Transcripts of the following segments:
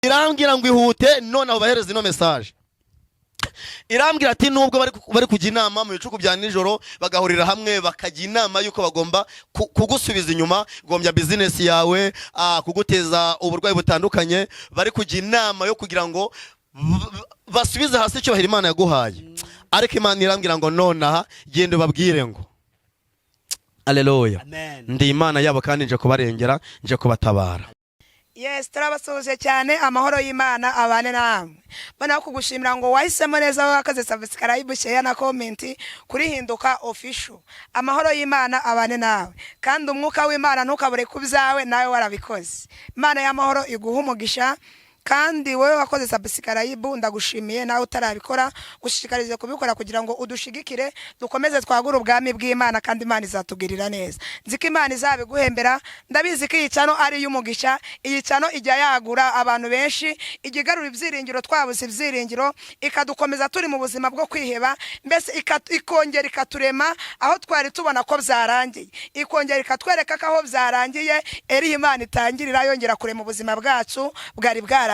irambwira ngo ihute none abo bahereza ino message. Irambwira ati nubwo bari kujya inama mu bicuku bya nijoro bagahurira hamwe bakajya inama yuko bagomba kugusubiza inyuma, gombya business yawe, kuguteza uburwayi butandukanye, bari kujya inama yo kugira ngo basubize hasi icyo Imana yaguhaye. Ariko Imana irambwira ngo nonaha gende babwire ngo Haleluya. Ndi Imana yabo kandi nje kubarengera, nje kubatabara. Yes, turabasuhuje cyane, amahoro y'Imana abane namwe. Bana kugushimira ngo wahisemo neza wakaze subscribe, share na comment kuri Hinduka Official. Amahoro y'Imana abane nawe. Kandi umwuka w'Imana ntukabure kubyawe nawe warabikoze. Imana y'amahoro iguha umugisha. Kandi wewe wakoze subscribe ndagushimiye, nawe utarabikora gushishikarize kubikora kugira ngo udushigikire dukomeze twagura ubwami bw'Imana, kandi Imana izatugirira neza. Nziko Imana izabiguhembera, ndabizi ko iyicano ari y'umugisha. Iyicano ijya yagura abantu benshi, igigarura ibyiringiro twabuze ibyiringiro, ikadukomeza turi mu buzima bwo kwiheba, mbese ikongera ikaturema aho twari tubona ko byarangiye, ikongera ikatwereka ko aho byarangiye eri Imana itangirira yongera kurema ubuzima bwacu bwari bwara.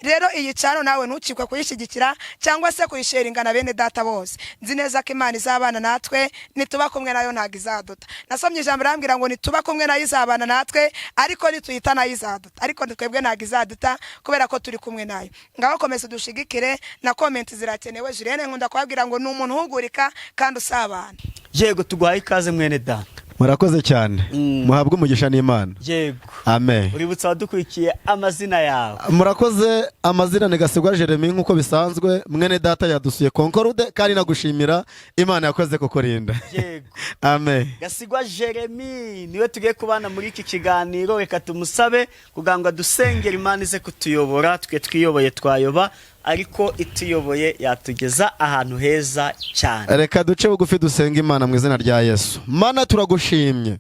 Rero iyi cano nawe ntukikwe kuyishigikira cyangwa se kuyisharinga na bene data bose. Nzi neza ko Imana izabana natwe, nituba kumwe nayo ntago izaduta. Nasomye ijambo rambwira ngo nituba kumwe nayo izabana natwe, ariko nituyita nayo izaduta. Ariko twebwe ntago izaduta kubera ko turi kumwe nayo. Ngaho komeza dushigikire, na comment zirakenewe. Julienne nkunda kwabwira ngo n'umuntu uhugurika kandi usabana. Yego tugwaye ikaze mwene data. Murakoze cyane. Muhabwe umugisha n'Imana. Yego. Amen. Uributsa wadukurikiye amazina yawe. Murakoze, amazina ni Gasigwa Jeremy nkuko bisanzwe. Mwene data yadusuye Concorde kandi nagushimira, Imana yakoze kukurinda. Yego. Amen. Gasigwa Jeremy niwe tugiye kubana muri iki kiganiro, reka tumusabe kugira ngo adusengere Imana ize kutuyobora, twiyoboye twayoba, ariko ituyoboye yatugeza ahantu heza cyane. Reka duce bugufi dusenga Imana mu izina rya Yesu. Mana turagushimye,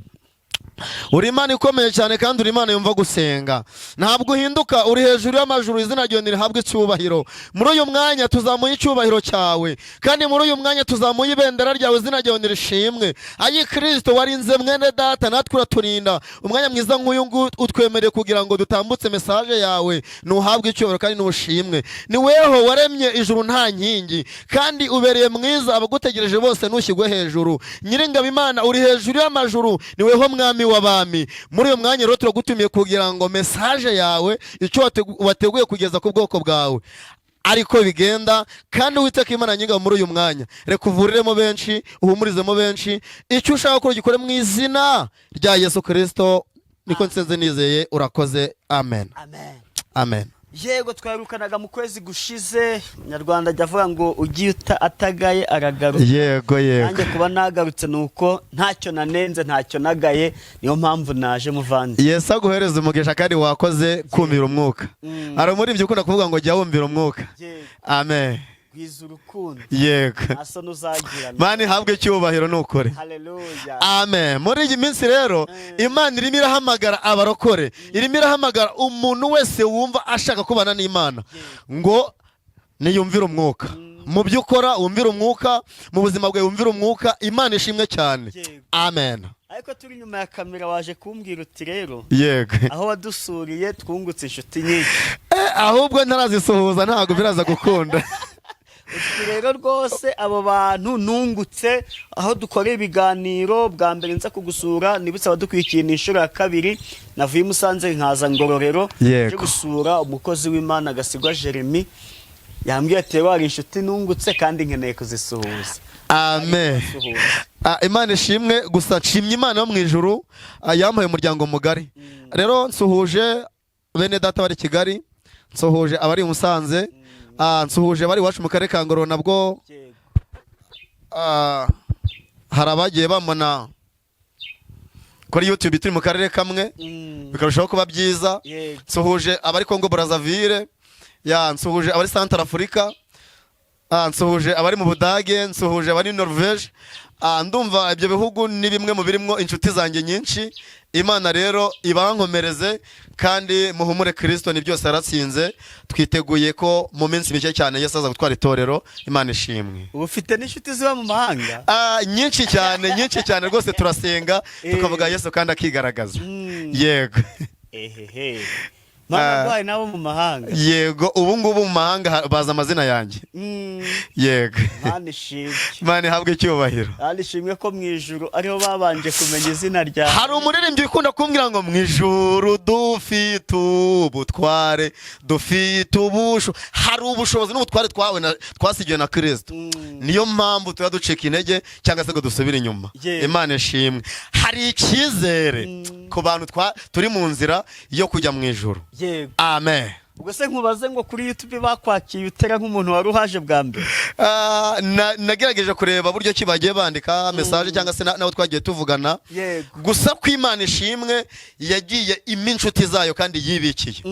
uri Imana ikomeye cyane kandi uri Imana yumva gusenga, ntabwo uhinduka, uri hejuru y'amajuru, izina ryawe nirihabwe icyubahiro. Muri uyu mwanya tuzamuye icyubahiro cyawe, kandi muri uyu mwanya tuzamuye ibendera ryawe, izina ryawe nirishimwe. Ayi Kristo warinze mwene data, natwe uraturinda. Umwanya mwiza nk'uyu nguyu utwemereye kugira ngo dutambutse message yawe, nuhabwe icyubahiro kandi nushimwe. Ni weho waremye ijuru nta nkingi, kandi ubereye mwiza, abagutegereje bose nushyigwe hejuru. Nyiringabo Imana uri hejuru y'amajuru, ni weho mwami w'abami. Muri uyu mwanya rero turagutumiye kugira ngo message yawe icyo wateguye kugeza ku bwoko bwawe ariko bigenda, kandi Uwiteka Imana nyingabo muri uyu mwanya reka uvuriremo benshi, uhumurizemo benshi, icyo ushaka ko gikore mu izina rya Yesu Kristo, niko nsenze nizeye, urakoze. Amen. Amen. Amen. Yego twayirukanaga mu kwezi gushize, Nyarwanda avuga ngo ugiye atagaye aragaruka. Yego yego. Nanjye kuba nagarutse nuko ntacyo nanenze, ntacyo nagaye, niyo mpamvu naje muvandi. Yesu aguhereza umugisha kandi wakoze kumvira umwuka. Ari muri ibyo ukunda kuvuga ngo jya wumvira umwuka. Amen. Gwiza urukundo. Yego. Aso nuzagirana. Mani habwe cyubahiro nukore. Haleluya. Amen. Muri iyi minsi rero Imana irimo irahamagara abarokore, irimo irahamagara umuntu wese wumva ashaka kubana n'Imana ngo niyumvira umwuka. Mu byo ukora wumvira umwuka, mu buzima bwawe wumvira umwuka. Imana ishimwe cyane. Amen. Ariko turi nyuma ya kamera waje kumbwira uti rero yego, aho wadusuriye twungutse inshuti nyinshi. Ahubwo ntarazisuhuza ntago biraza gukunda. Rero rwose abo bantu nungutse aho dukoreye ibiganiro bwa mbere nza kugusura, nibutse abadukurikiye inshuro ya kabiri navuye Musanze nkaza Ngororero cyo gusura umukozi w'Imana Gasigwa Jeremy. Yambwiye ati wari inshuti nungutse kandi nkeneye kuzisuhuza. Amen. Imana ishimwe, gusa nshimye Imana yo mu ijuru yampaye umuryango mugari. Rero nsuhuje bene data bari Kigali, nsuhuje abari Musanze, nsuhuje bari wacu mu karere ka Ngororero. Nabwo harabagiye bamona kuri YouTube turi mu karere kamwe, bikarushaho kuba byiza. Nsuhuje abari Congo Brazzaville, nsuhuje abari Central Africa, nsuhuje abari mu Budage, nsuhuje abari Norvège. Ndumva ibyo bihugu ni bimwe mu birimo inshuti zanjye nyinshi. Imana rero ibankomereze kandi muhumure, Kristo ni byose yaratsinze. Twiteguye ko mu minsi mike cyane Yesu aza gutwara itorero. Imana ishimwe. Ufite n'inshuti ziba mu mahanga? Nyinshi cyane rwose. Turasenga tukavuga Yesu kandi akigaragaza. Yego. Mana duhaye nabo mu mahanga. Yego ubu ngubu mu mahanga baza amazina yanjye. Yego. Mana ishimwe. Mana ihabwe icyubahiro. Kandi ishimwe ko mu ijuru ariho babanje kumenya izina ryawe. Hari umuririmbyi ukunda kumbwira ngo mu ijuru dufite ubutware, dufite ubusho. Hari ubushobozi n'ubutware twasigiwe na Kristo. Niyo mpamvu tuba ducika intege cyangwa se ngo dusubire inyuma. Imana ishimwe. Hari icyizere ku bantu turi mu nzira yo kujya mu ijuru. Yego. Amen. Ubwo se nkubaze ngo kuri YouTube bakwakiye utera nk'umuntu wari uhaje bwa mbere. Nagerageje kureba buryo ki bagiye bandika message cyangwa se naho twagiye tuvugana. Gusa ko Imana ishimwe yagiye inshuti zayo kandi yibikiye.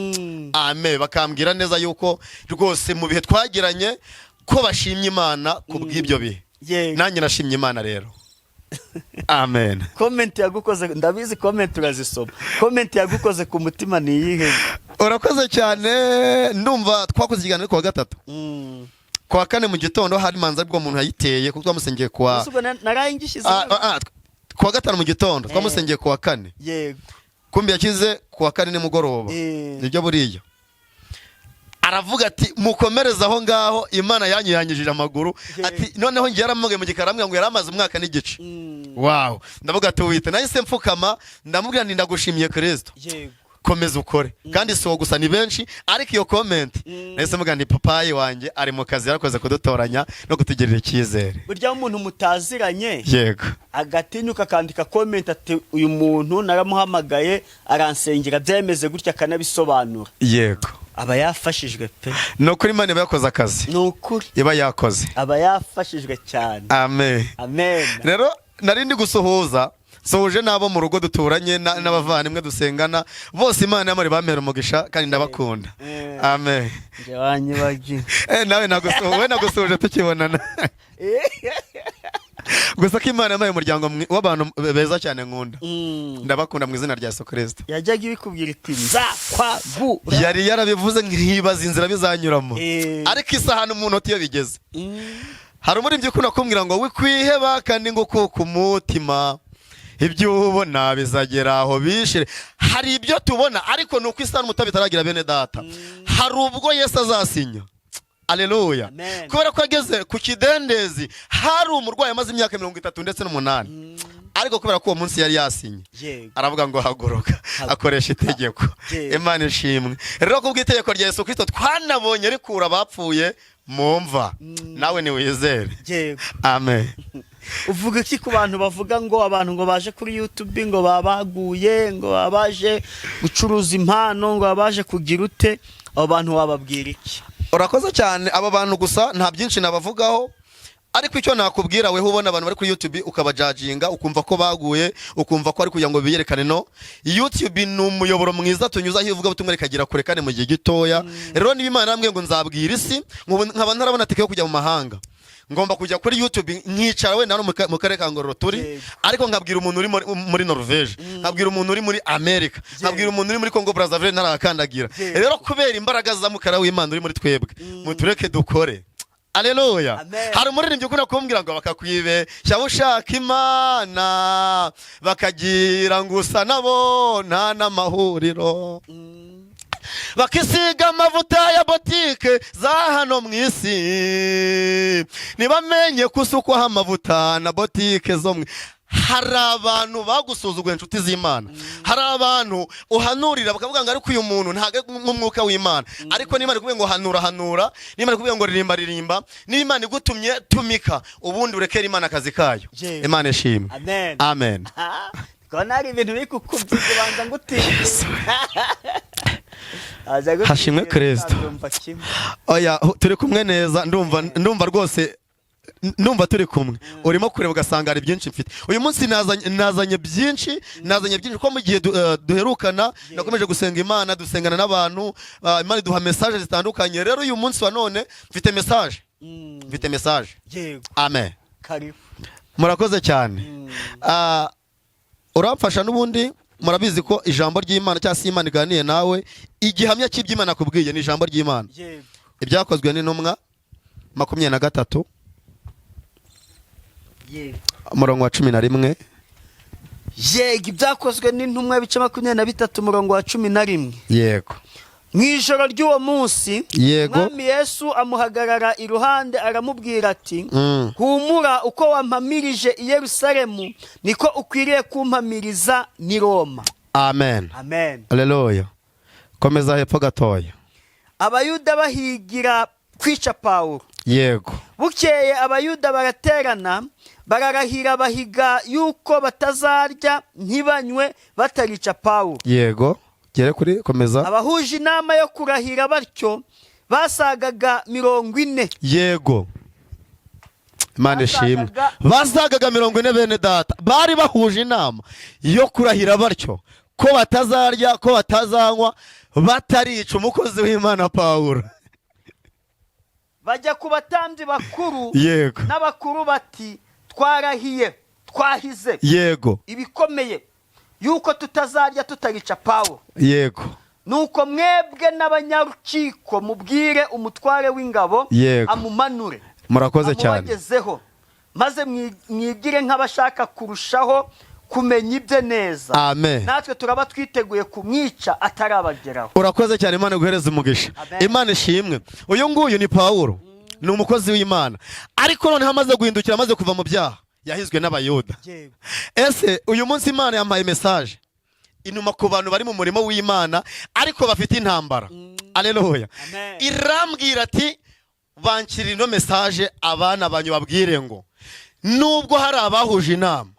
Amen. Bakambwira neza yuko rwose mu bihe twagiranye ko bashimye Imana ku bw'ibyo bihe. Nanjye nashimye Imana rero. Amen. Comment yagukoze ndabizi comment urazisoma. Comment yagukoze ku mutima ni iyihe? Urakoze cyane. Ndumva twakoze ikiganiro kwa gatatu. Kwa kane mu gitondo hari manza bwo umuntu yayiteye kuko twamusengeye kwa narayingishize. Kwa gatanu mu gitondo twamusengeye kwa kane. Yego. Kumbi yakize kwa kane ni mugoroba. Nibyo buriya. Aravuga ati mukomereza aho ngaho Imana yanyanyijije amaguru ati noneho ngiye yaramugaye mu gikaramwe ngo yaramaze umwaka n'igice. Wow. Ndavuga ati wite nahise mfukama ndamubwira nti ndagushimiye Kristo. Yego. Komeza ukore kandi so gusa ni benshi ariko iyo comment nahise mvuga nti papayi wanje ari mu kazi yarakoze kudutoranya no kutugirira icyizere. Burya umuntu mutaziranye. Yego. Agatinyuka kandika comment ati uyu muntu naramuhamagaye aransengera byemeze gutya kanabisobanura. Yego. Aba yafashijwe pe. No kuri Imana yakoze akazi. Nukuri. Iba yakoze. Aba yafashijwe cyane. Amen. Amen. Rero narindi gusuhuza soje nabo mu rugo duturanye n'abavandimwe dusengana bose Imana yamari bampera umugisha kandi ndabakunda. Amen. Nje wanyibagi. Nawe nagusoje tukibonana. Gusa ko Imana yamaye umuryango w'abantu beza cyane nkunda. Ndabakunda mu izina rya Yesu Kristo. Yajyaga ibikubwira iti nzakwagura. Yari yarabivuze nkibaza inzira bizanyuramo. Ariko isahana umuntu iyo bigeze. Hari umuririmbyi ukunda kumbwira ngo wikwiheba kandi ngo kuko umutima ibyo ubona bizagera aho bishire. Hari ibyo tubona ariko nuko isana umutabi taragira bene data. Hari ubwo Yesu azasinya. Alleluia. Kubera ko ageze ku kidendezi hari umurwayi amaze imyaka 30 ndetse n'8. Ariko kubera ko uwo munsi yari yasinye aravuga ngo haguruka akoresha itegeko. Imana ishimwe. Rero kubwo itegeko rya Yesu Kristo twanabonye rikura abapfuye mu mva. Nawe ni wizere. Amen. Uvuga iki ku bantu bavuga ngo abantu ngo baje kuri YouTube ngo babaguye ngo babaje gucuruza impano ngo babaje kugira ute abo bantu wababwira iki? Urakoze cyane. Aba bantu gusa nta byinshi nabavugaho ariko icyo nakubwira weho ubona abantu bari kuri YouTube ukabajajinga ukumva ko baguye ukumva ko ari kugira ngo biyerekane. No, YouTube ni umuyoboro mwiza tunyuza aho uvuga butumwe rikagira kure kandi mu gihe gitoya. Rero niba Imana yambwiye ngo nzabwira isi nkaba ntarabona tike yo kujya mu mahanga ngomba kujya kuri YouTube nkicara we nano mu karere ka Ngororero turi ariko nkabwira umuntu uri muri Norvege nkabwira umuntu uri muri America nkabwira umuntu uri muri Congo Brazzaville narakandagira. Rero kubera imbaraga za mukara w'Imana uri muri twebwe mutureke dukore. Alleluia. Hari umuririmbyi ukunda kumbwira ngo bakakwibe cya ushaka Imana bakagira ngo usa nabo nta n'amahuriro bakisiga amavuta ya botike za hano mu isi ntibamenye kusukwaho amavuta na botike zo mwe. Hari abantu bagusuzuguye inshuti z'Imana. Hari abantu uhanurira bakavuga ngo ariko uyu muntu ntago nk'umwuka w'Imana. Ariko n'Imana ikubwiye ngo hanura, n'Imana ikubwiye ngo ririmba, n'Imana igutumye tumika ubundi urekera Imana akazi kayo. Imana ishimwe. Amen. Amen. Kona ari ibintu bikukubyize banza ngutiye. Hashimwe Kristo. Oya turi kumwe neza ndumva rwose numva turi kumwe. Urimo kureba ugasanga ari byinshi mfite. Uyu munsi nazanye byinshi ko mu gihe duherukana nakomeje gusenga Imana dusengana n'abantu Imana duha message zitandukanye. Rero uyu munsi wa none mfite message. Yego. Amen. Karibu. Murakoze cyane. Uramfasha n'ubundi murabizi ko ijambo ry'Imana cyangwa se Imana iganiye nawe igihamya cy'iby'Imana kubwiye ni ijambo ry'Imana. Ibyakozwe n'intumwa 23 umurongo wa 11. Yego ibyakozwe n'intumwa bice 23 umurongo wa 11. Yego. mu ijoro ry'uwo munsi Yego. umwami Yesu amuhagarara iruhande aramubwira ati humura, uko wampamirije i Yerusalemu niko ukwiriye kumpamiriza n'i Roma. Amen. Amen. Haleluya. Komeza hepfo gatoya. Abayuda bahigira kwica Pawulo. Yego. Bukeye abayuda baraterana bararahira bahiga yuko batazarya ntibanywe batarica Pawulo. Yego. Gere kuri komeza. Abahuje inama yo kurahira batyo basagaga 40. Yego. Imana ishimwe. Basagaga- Basagaga 40 bene data. Bari bahuje inama yo kurahira batyo ko batazarya, ko batazanywa, batarica umukozi w'Imana Pawulo. Bajya ku batambyi bakuru Yego. n'abakuru bati twarahiye twahize Yego. ibikomeye yuko tutazarya tutarica Pawulo. Yego. Nuko mwebwe n'abanyarukiko mubwire umutware w'ingabo Yego. amumanure Murakoze cyane. amubagezeho, maze mwigire nk'abashaka kurushaho kumenya ibye neza. Amen. Natwe turaba twiteguye kumwica atarabageraho. Urakoze cyane, Imana iguhereze umugisha. Amen. Imana ishimwe. Uyu nguyu ni Pawulo. Ni umukozi w'Imana. Ariko noneho amaze guhindukira, amaze kuva mu byaha, yahizwe n'abayuda. Ese uyu munsi Imana yampaye message inuma ku bantu bari mu murimo w'Imana ariko bafite intambara. Haleluya. Amen. Irambwira ati bankira ino message abana banyu babwire ngo nubwo hari abahuje inama,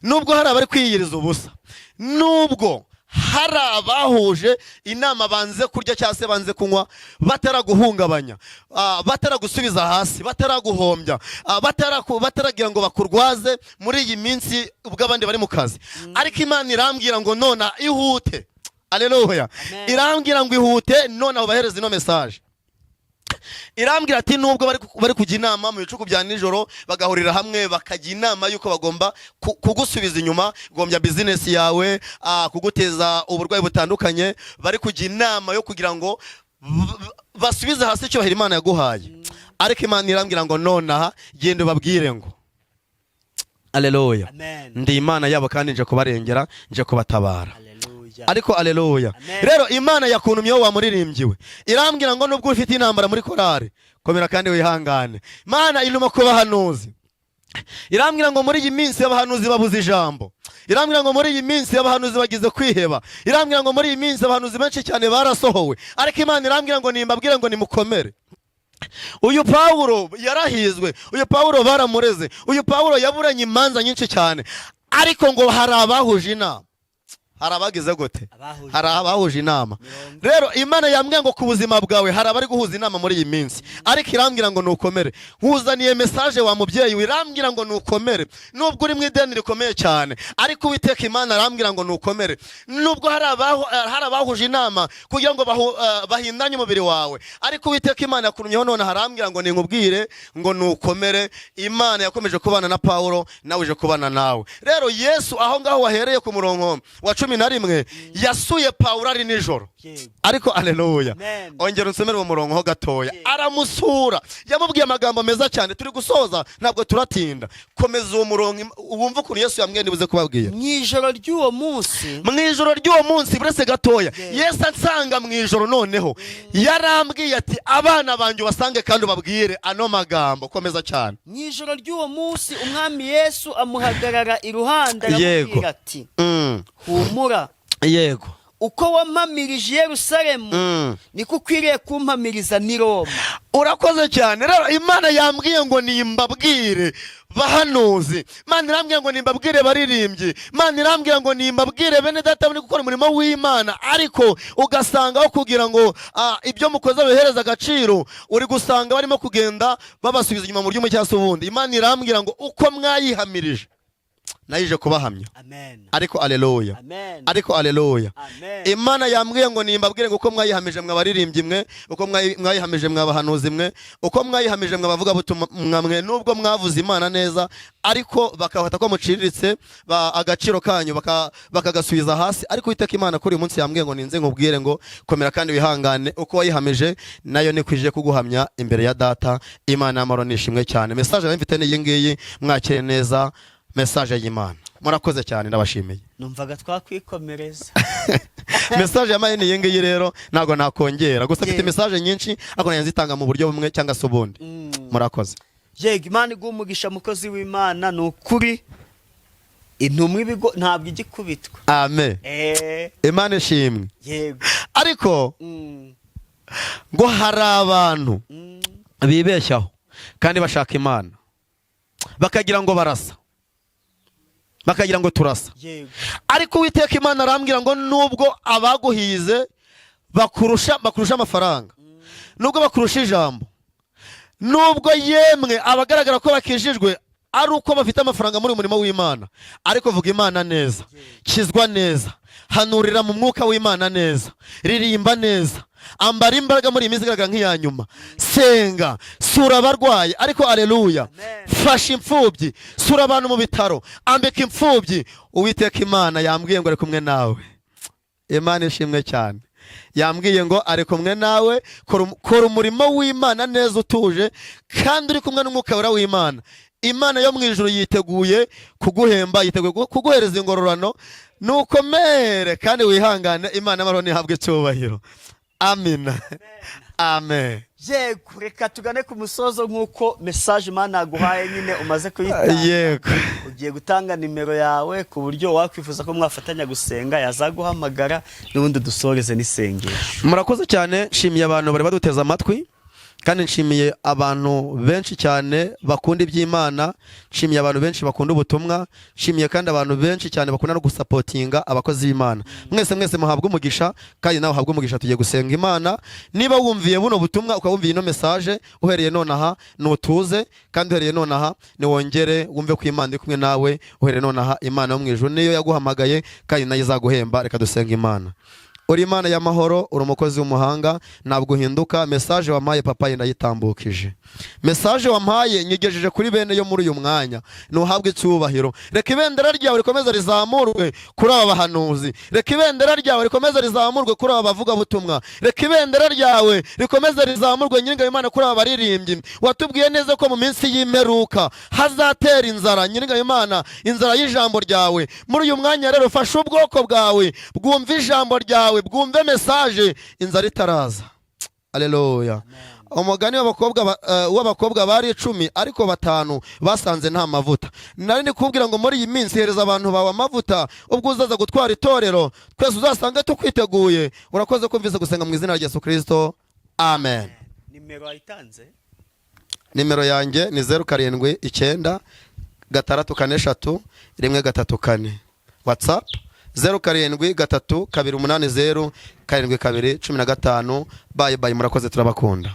nubwo hari abari kwiyiriza ubusa, nubwo hari abahuje inama banze kurya cyangwa se banze kunywa bataraguhungabanya, bataragusubiza hasi, bataraguhombya, bataragira ngo bakurwaze muri iyi minsi ubwo abandi bari mu kazi. Ariko Imana irambwira ngo nona ihute. Haleluya. Irambwira ngo ihute nona ubahereze ino message. Irambwira ati nubwo bari kujya inama mu bicuku bya nijoro bagahurira hamwe bakajya inama yuko bagomba kugusubiza inyuma, gombya business yawe, kuguteza uburwayi butandukanye, bari kujya inama yo kugira ngo basubize hasi icyo Imana yaguhaye. Ariko Imana irambwira ngo nonaha genda babwire ngo Haleluya. Ndi Imana yabo kandi nje kubarengera, nje kubatabara. Ariko haleluya. Rero Imana yakuntumyeho wamuririmbiwe. Irambwira ngo nubwo ufite intambara muri korari, komera kandi wihangane. Imana inuma ku bahanuzi. Irambwira ngo muri iyi minsi abahanuzi babuze ijambo. Irambwira ngo muri iyi minsi abahanuzi bagize kwiheba. Irambwira ngo muri iyi minsi abahanuzi benshi cyane barasohowe. Ariko Imana irambwira ngo nimbabwire ngo nimukomere. Uyu Pawulo yarahizwe, uyu Pawulo baramureze, uyu Pawulo yaburanye imanza nyinshi cyane. Ariko ngo hari abahuje inama. Hari abagize gute? Hari abahuje inama. Rero Imana yambwiye ngo ku buzima bwawe hari abari guhuza inama muri iyi minsi. Ariko irambwira ngo nukomere. Nkuzaniye message wa mubyeyi, irambwira ngo nukomere. Nubwo uri mu ideni rikomeye cyane, ariko Uwiteka Imana arambwira ngo nukomere. Nubwo hari abahuje inama kugira ngo bahindanye umubiri wawe, ariko Uwiteka Imana yakuntumyeho none harambwira ngo ninkubwire ngo nukomere. Imana yakomeje kubana na Pawulo, nawe uje kubana nawe. Rero Yesu aho ngaho wahereye ku murongo wa 11 yasuye Pawulo ari nijoro. Ariko haleluya. Ongera unsomere uwo murongo ho gatoya. Aramusura, yamubwiye amagambo meza cyane. Turi gusoza ntabwo turatinda. Komeza uwo murongo wumva ukuntu Yesu yambwiye ndibuze kubabwira. Mwijoro ry'uwo munsi, Mwijoro ry'uwo munsi burese gatoya, Yesu ansanga mwijoro noneho yarambwiye ati abana banjye basange kandi ubabwire ano magambo. Komeza cyane. mwijoro ry'uwo munsi umwami Yesu amuhagarara iruhande aramubwira ati humura. Yego. Uko wampamirije Yerusalemu niko ukwiriye kumpamiriza n'i Roma. Urakoze cyane. Rero Imana yambwiye ngo nimbabwire bahanuzi, Imana irambwiye ngo nimbabwire baririmbyi, Imana irambwiye ngo nimbabwire bene data muri gukora umurimo w'Imana. Ariko ugasanga aho kugira ngo ibyo mukoze bihereza agaciro, uri gusanga barimo kugenda babasubiza inyuma mu buryo cyangwa se ubundi. Imana irambwira ngo uko mwayihamirije nayije kubahamya. Amen. Ariko haleluya. Amen. Ariko haleluya. Amen. Imana yambwiye ngo nimbabwire ngo uko mwayihamije mwabaririmbyi mwe, uko mwayihamije mwabahanuzi mwe, uko mwayihamije mwabavuga butumwa mwe, nubwo mwavuze Imana neza ariko bakahata ko muciriritse agaciro kanyu bakagasubiza hasi. Ariko Uwiteka Imana kuri uyu munsi yambwiye ngo ninze nkubwire ngo komera kandi wihangane, uko wayihamije nayo nikwije kuguhamya imbere ya Data. Imana y'amahoro nishimwe cyane. Message mfite ni iyi ngiyi, mwakire neza. message y'Imana. Murakoze cyane ndabashimiye. numvaga twakwikomereza. Message yamaye ni yingiyi rero nago nakongera gusa mfite message nyinshi ako nanzitanga mu buryo bumwe cyangwa se ubundi. Murakoze. Yego, Imana igumugisha mukozi w'Imana, nukuri intumwa ibigo ntabwo igikubitwa. Amen. Imana ishimwe. Yego. Ariko ngo hari abantu bibeshyaho kandi bashaka Imana bakagira ngo barasa, bakagira ngo turasa. Yego. Ariko Uwiteka Imana arambwira ngo nubwo abaguhize bakurusha amafaranga, nubwo bakurusha ijambo, nubwo yemwe abagaragara ko bakijijwe ari uko bafite amafaranga muri umurimo w'Imana, ariko vuga Imana neza, kizwa neza, hanurira mu mwuka w'Imana neza, ririmba neza, ambara imbaraga muri imizi igaragara nk'iya nyuma, senga, sura abarwayi, ariko aleluya, fasha imfubyi, sura abantu mu bitaro, ambika imfubyi. Uwiteka Imana yambwiye ngo ari kumwe nawe. Imana ishimwe cyane. Yambwiye ngo ari kumwe nawe, kora umurimo w'Imana neza utuje kandi uri kumwe n'umwuka wera w'Imana. Imana yo mu ijuru yiteguye kuguhemba, yiteguye kuguhereza ingororano. Nukomere kandi wihangane, Imana amahoro nihabwe icyubahiro. Amina. Amen. Yego, reka tugane ku musozo nk'uko message Imana yaguhaye nyine umaze kuyitanga. Yego. Ugiye gutanga nimero yawe ku buryo wakwifuza ko mwafatanya gusenga yazaguhamagara n'ubundi dusoreze n'isengesho. Murakoze cyane, nshimiye abantu bari baduteza amatwi kandi nshimiye abantu benshi cyane bakunda iby'Imana, nshimiye abantu benshi bakunda ubutumwa, nshimiye kandi abantu benshi cyane bakunda no gusapotinga abakozi b'Imana. Mwese muhabwe umugisha kandi nawe uhabwe umugisha. Tugiye gusenga Imana. Niba wumviye buno butumwa ukawumviye ino message, uhereye nonaha nutuze kandi uhereye nonaha niwongere wumve ko Imana iri kumwe nawe. Uhereye nonaha Imana yo mu ijuru niyo yaguhamagaye kandi nayo izaguhemba. Reka dusenga Imana. Uri Imana y'amahoro, uri umukozi w'umuhanga, ntabwo uhinduka. Message wampaye papa ndayitambukije, message wampaye nyigejeje kuri bene yo muri uyu mwanya. Nuhabwe icyubahiro. Reka ibendera ryawe rikomeza rizamurwe kuri aba bahanuzi, reka ibendera ryawe rikomeza rizamurwe kuri aba bavuga butumwa, reka ibendera ryawe rikomeza rizamurwe nyir'ingabo Imana kuri aba baririmbyi. Watubwiye neza ko mu minsi y'imperuka hazatera inzara, nyir'ingabo Imana, inzara y'ijambo ryawe. Muri uyu mwanya rero fasha ubwoko bwawe bwumva ijambo ryawe, bwumve message, inzara itaraza. Aleluya. Umugani w'abakobwa bari 10 ariko 5 basanze nta mavuta. Nari ndi kubwira ngo muri iyi minsi hereza abantu bawe amavuta, ubwo uzaza gutwara itorero twese uzasanga tukwiteguye. Urakoze kumvise gusenga mu izina rya Yesu Kristo. Amen. Nimero ayitanze. Nimero yanjye ni 079 643 134. WhatsApp 073280 72215. Bye bye, murakoze, turabakunda.